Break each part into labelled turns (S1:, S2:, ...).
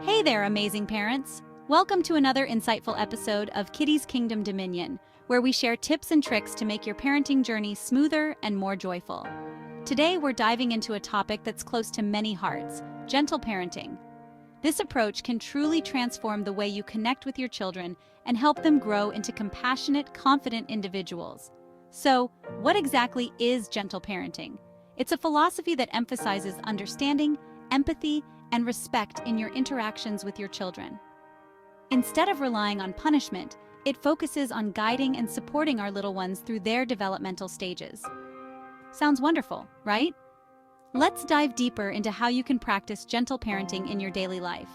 S1: Hey there, amazing parents! Welcome to another insightful episode of Kitty's Kingdom Dominion, where we share tips and tricks to make your parenting journey smoother and more joyful. Today, we're diving into a topic that's close to many hearts: gentle parenting. This approach can truly transform the way you connect with your children and help them grow into compassionate, confident individuals. So, what exactly is gentle parenting? It's a philosophy that emphasizes understanding, empathy, and respect in your interactions with your children. Instead of relying on punishment, it focuses on guiding and supporting our little ones through their developmental stages. Sounds wonderful, right? Let's dive deeper into how you can practice gentle parenting in your daily life.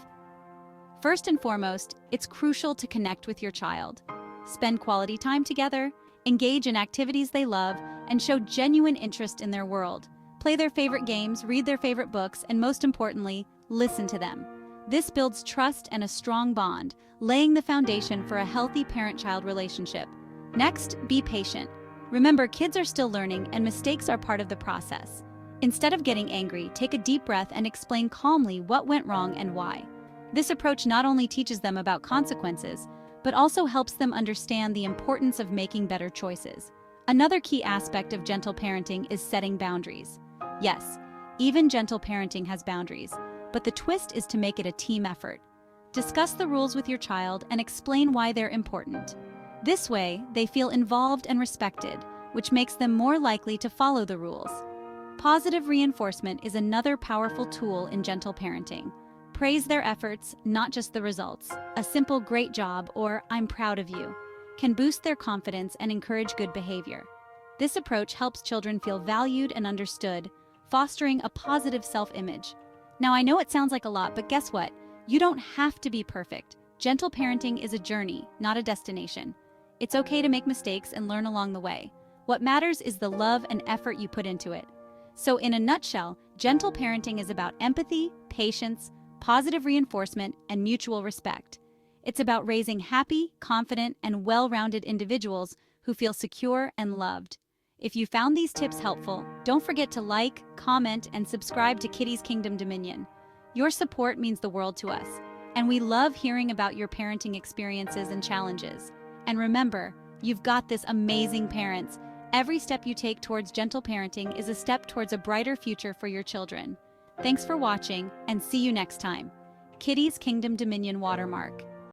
S1: First and foremost, it's crucial to connect with your child. Spend quality time together, engage in activities they love, and show genuine interest in their world. Play their favorite games, read their favorite books, and most importantly, listen to them. This builds trust and a strong bond, laying the foundation for a healthy parent-child relationship. Next, be patient. Remember, kids are still learning and mistakes are part of the process. Instead of getting angry, take a deep breath and explain calmly what went wrong and why. This approach not only teaches them about consequences, but also helps them understand the importance of making better choices. Another key aspect of gentle parenting is setting boundaries. Yes, even gentle parenting has boundaries, but the twist is to make it a team effort. Discuss the rules with your child and explain why they're important. This way, they feel involved and respected, which makes them more likely to follow the rules. Positive reinforcement is another powerful tool in gentle parenting. Praise their efforts, not just the results. A simple "great job" or "I'm proud of you" can boost their confidence and encourage good behavior. This approach helps children feel valued and understood, fostering a positive self-image. Now, I know it sounds like a lot, but guess what? You don't have to be perfect. Gentle parenting is a journey, not a destination. It's okay to make mistakes and learn along the way. What matters is the love and effort you put into it. So, in a nutshell, gentle parenting is about empathy, patience, positive reinforcement, and mutual respect. It's about raising happy, confident, and well-rounded individuals who feel secure and loved. If you found these tips helpful, don't forget to like, comment, and subscribe to Kitty's Kingdom Dominion. Your support means the world to us, and we love hearing about your parenting experiences and challenges. And remember, you've got this, amazing parents. Every step you take towards gentle parenting is a step towards a brighter future for your children. Thanks for watching, and see you next time. Kitty's Kingdom Dominion watermark.